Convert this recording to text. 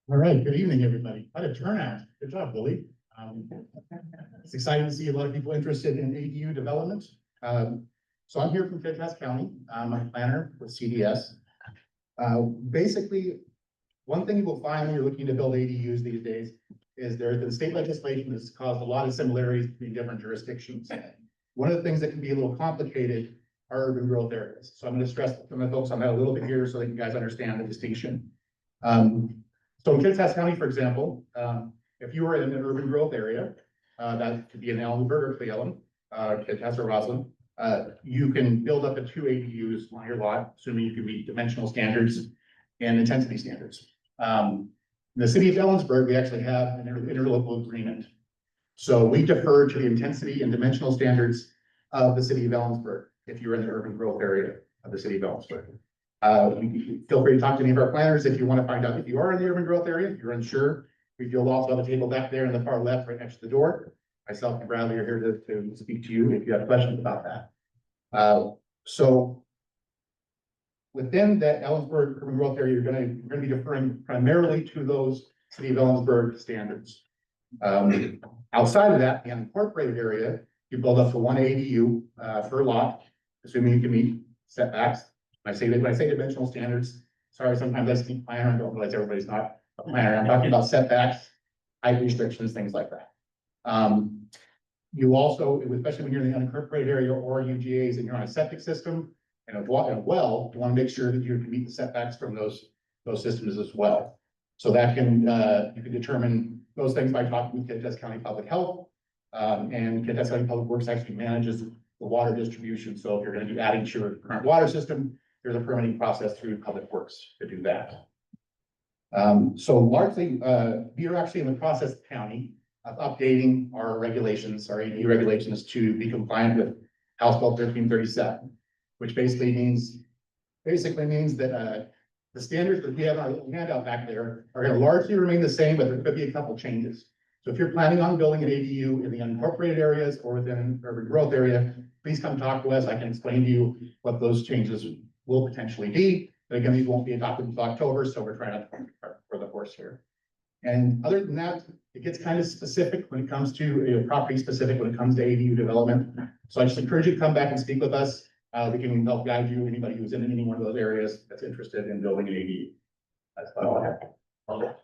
All right, good evening, everybody. Quite a turnout. Good job, Billy. It's exciting to see a lot of people interested in ADU development. So I'm here from Kittitas County. I'm a planner with CDS. Basically, one thing you will find when you're looking to build ADUs these days is there's been state legislation that's caused a lot of similarities between different jurisdictions. One of the things that can be a little complicated are urban growth areas. So I'm going to stress some of the folks on that a little bit here so that you guys understand the distinction. So in Kittitas County, for example, if you were in an urban growth area, that could be in Ellensburg or Cleveland, Kittitas or Roslyn, you can build up to 2 ADUs on your lot, assuming you can meet dimensional standards and intensity standards. In the city of Ellensburg, we actually have an interlocal agreement. So we defer to the intensity and dimensional standards of the city of Ellensburg if you're in the urban growth area of the city of Ellensburg. Feel free to talk to any of our planners if you want to find out if you are in the urban growth area, if you're unsure. We will also have a table back there in the far left, right next to the door. Myself and Bradley are here to speak to you if you have questions about that. So within that Ellensburg urban growth area, you're going to be deferring primarily to those city of Ellensburg standards. Outside of that, the unincorporated area, you build up to 1 ADU per lot, assuming you can meet setbacks. When I say dimensional standards, sorry, sometimes I speak planner and don't realize everybody's not a planner. I'm talking about setbacks, height restrictions, things like that. You also, especially when you're in the unincorporated area or UGAs and you're on a septic system and a well, you want to make sure that you can meet the setbacks from those systems as well. So that can you can determine those things by talking with Kittitas County Public Health, and Kittitas County Public Works actually manages the water distribution. So if you're going to be adding to your current water system, there's a permitting process through Public Works to do that. So largely, we are actually in the process of county of updating our regulations, our ADU regulations, to be compliant with House Bill 1337, which basically means that the standards that we have on our handout back there are going to largely remain the same, but there could be a couple changes. So if you're planning on building an ADU in the unincorporated areas or within an urban growth area, please come talk to us. I can explain to you what those changes will potentially be. But again, these won't be adopted until October, so we're trying to prepare for the course here. And other than that, it gets kind of specific when it comes to property specific when it comes to ADU development. So I just encourage you to come back and speak with us. We can help guide you, anybody who's in any one of those areas that's interested in building an ADU. That's all I have.